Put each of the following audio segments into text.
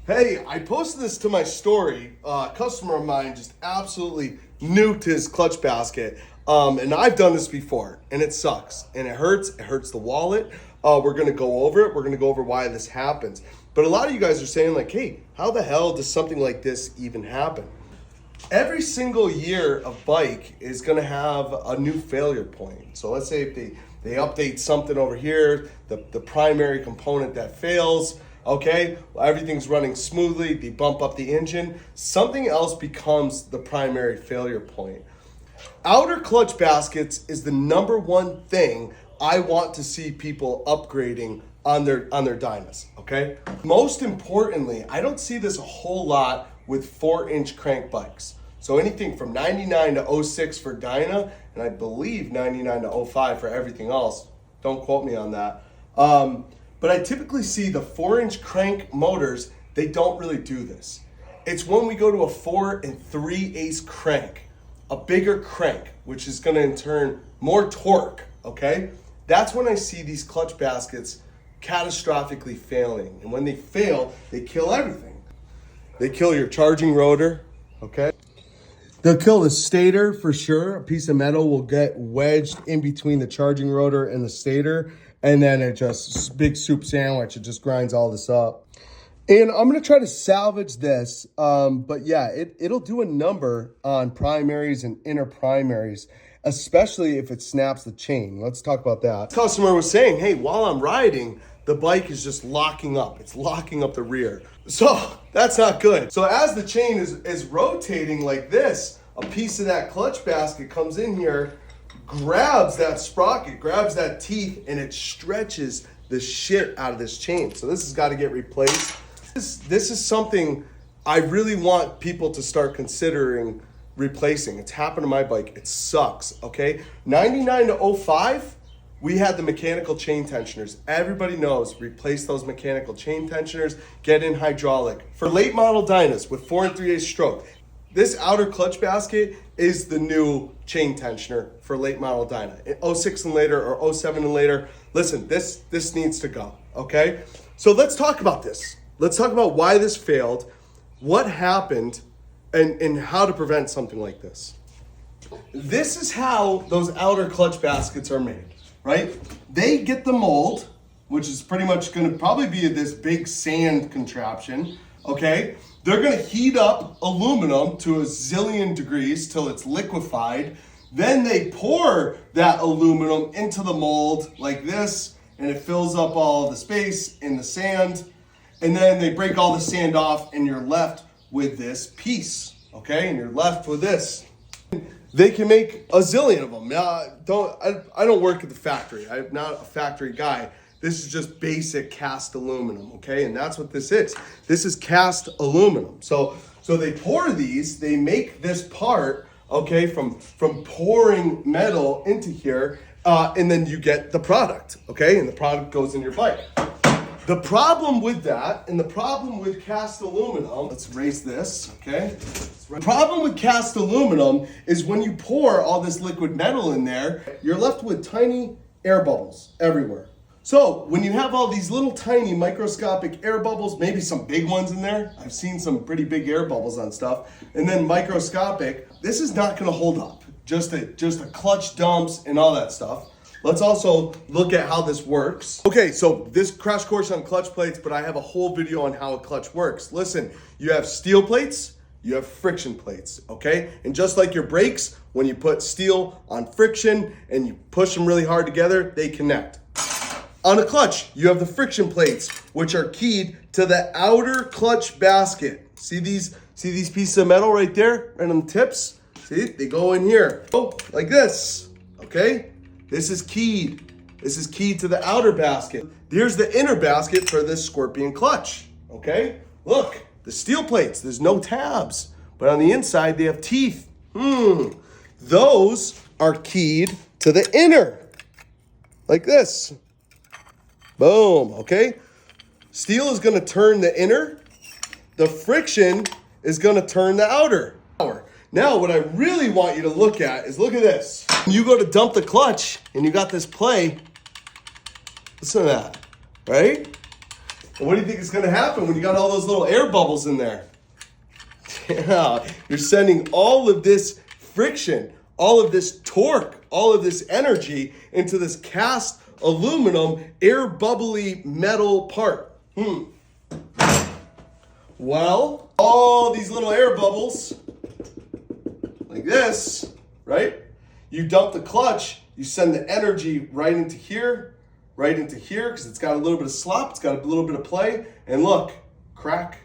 Hey, I posted this to my story. A customer of mine just absolutely nuked his clutch basket. And I've done this before, and it sucks. And it hurts. It hurts the wallet. We're going to go over it. We're going to go over why this happens. But a lot of you guys are saying like, hey, how the hell does something like this even happen? Every single year, a bike is going to have a new failure point. So let's say if they update something over here, the primary component that fails, okay, everything's running smoothly, they bump up the engine, something else becomes the primary failure point. Outer clutch baskets is the number one thing I want to see people upgrading on their Dynas, okay? Most importantly, I don't see this a whole lot with 4-inch crank bikes. So anything from 99 to 06 for Dyna, and I believe 99 to 05 for everything else. Don't quote me on that. But I typically see the 4-inch crank motors, they don't really do this. It's when we go to a 4 3/8 crank, a bigger crank, which is gonna in turn more torque, okay? That's when I see these clutch baskets catastrophically failing. And when they fail, they kill everything. They kill your charging rotor, okay? They'll kill the stator for sure. A piece of metal will get wedged in between the charging rotor and the stator, and then it just, big soup sandwich, it just grinds all this up. And I'm gonna try to salvage this, but yeah, it'll do a number on primaries and inner primaries, especially if it snaps the chain. Let's talk about that. The customer was saying, hey, while I'm riding, the bike is just locking up. It's locking up the rear. So that's not good. So as the chain is rotating like this, a piece of that clutch basket comes in here, grabs that sprocket, grabs that teeth, and it stretches the shit out of this chain. So this has got to get replaced. This is something I really want people to start considering replacing. It's happened to my bike. It sucks, okay? 99 to 05, we had the mechanical chain tensioners. Everybody knows, replace those mechanical chain tensioners, get in hydraulic. For late model Dynas with 4 3/8 stroke, this outer clutch basket is the new chain tensioner for late model Dyna. 06 and later or 07 and later, listen, this needs to go, okay? So let's talk about this. Let's talk about why this failed, what happened, and how to prevent something like this. This is how those outer clutch baskets are made, right? They get the mold, which is pretty much gonna probably be this big sand contraption, okay? They're gonna heat up aluminum to a zillion degrees till it's liquefied. Then they pour that aluminum into the mold like this, and it fills up all of the space in the sand. And then they break all the sand off, and you're left with this piece, okay? And you're left with this. They can make a zillion of them. I don't work at the factory. I'm not a factory guy. This is just basic cast aluminum, okay? And that's what this is. This is cast aluminum. So they pour these, they make this part, okay, from pouring metal into here, and then you get the product, okay? And the product goes in your bike. The problem with that, and the problem with cast aluminum, let's erase this, okay? The problem with cast aluminum is when you pour all this liquid metal in there, you're left with tiny air bubbles everywhere. So when you have all these little tiny microscopic air bubbles, maybe some big ones in there, I've seen some pretty big air bubbles on stuff, and then microscopic, this is not gonna hold up. Just a clutch dumps and all that stuff. Let's also look at how this works. Okay, so this crash course on clutch plates, but I have a whole video on how a clutch works. Listen, you have steel plates, you have friction plates, okay? And just like your brakes, when you put steel on friction and you push them really hard together, they connect. On a clutch, you have the friction plates, which are keyed to the outer clutch basket. See these pieces of metal right there, right on the tips? See, they go in here, like this, okay? This is keyed. This is keyed to the outer basket. Here's the inner basket for this Scorpion clutch, okay? Look, the steel plates, there's no tabs, but on the inside they have teeth. Those are keyed to the inner, like this. Boom, okay? Steel is gonna turn the inner, the friction is gonna turn the outer. Now, what I really want you to look at is, look at this. When you go to dump the clutch and you got this play, listen to that, right? And what do you think is going to happen when you got all those little air bubbles in there? Yeah, you're sending all of this friction, all of this torque, all of this energy into this cast aluminum air bubbly metal part. Well, all these little air bubbles, like this, right? You dump the clutch, you send the energy right into here, because it's got a little bit of slop, it's got a little bit of play, and look, crack,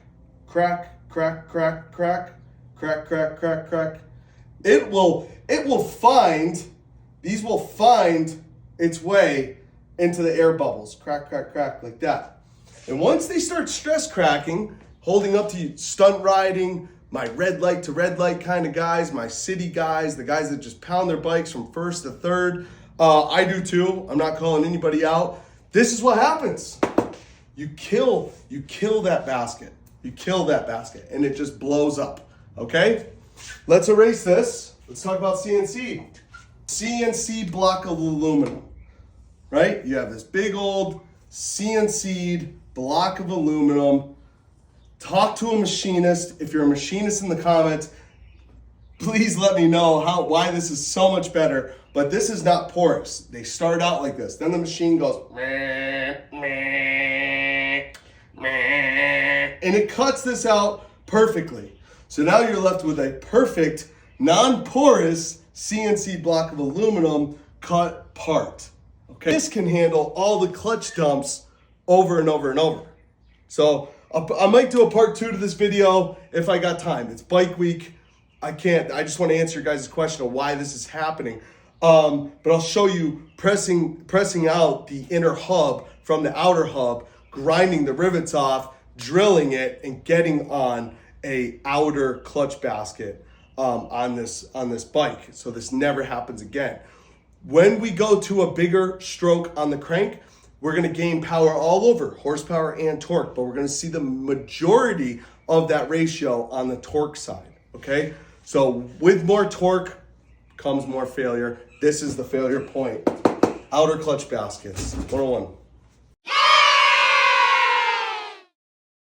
crack, crack, crack, crack, crack, crack, crack, crack. It will find, these will find its way into the air bubbles, crack, crack, crack, like that. And once they start stress cracking, holding up to you, stunt riding, my red light to red light kind of guys, my city guys, the guys that just pound their bikes from first to third. I do too. I'm not calling anybody out. This is what happens. You kill that basket. You kill that basket and it just blows up. Okay? Let's erase this. Let's talk about CNC. CNC block of aluminum. Right? You have this big old CNC'd block of aluminum. Talk to a machinist. If you're a machinist in the comments, please let me know why this is so much better. But this is not porous. They start out like this. Then the machine goes, meh, meh, meh, and it cuts this out perfectly. So now you're left with a perfect, non-porous CNC block of aluminum cut part. Okay, this can handle all the clutch dumps over and over and over. So I might do a part 2 to this video if I got time. It's bike week. I just want to answer your guys' question of why this is happening. But I'll show you pressing out the inner hub from the outer hub, grinding the rivets off, drilling it, and getting on a outer clutch basket on this bike. So this never happens again. When we go to a bigger stroke on the crank, we're going to gain power all over, horsepower and torque, but we're going to see the majority of that ratio on the torque side, okay? So with more torque comes more failure. This is the failure point. Outer clutch baskets, 101.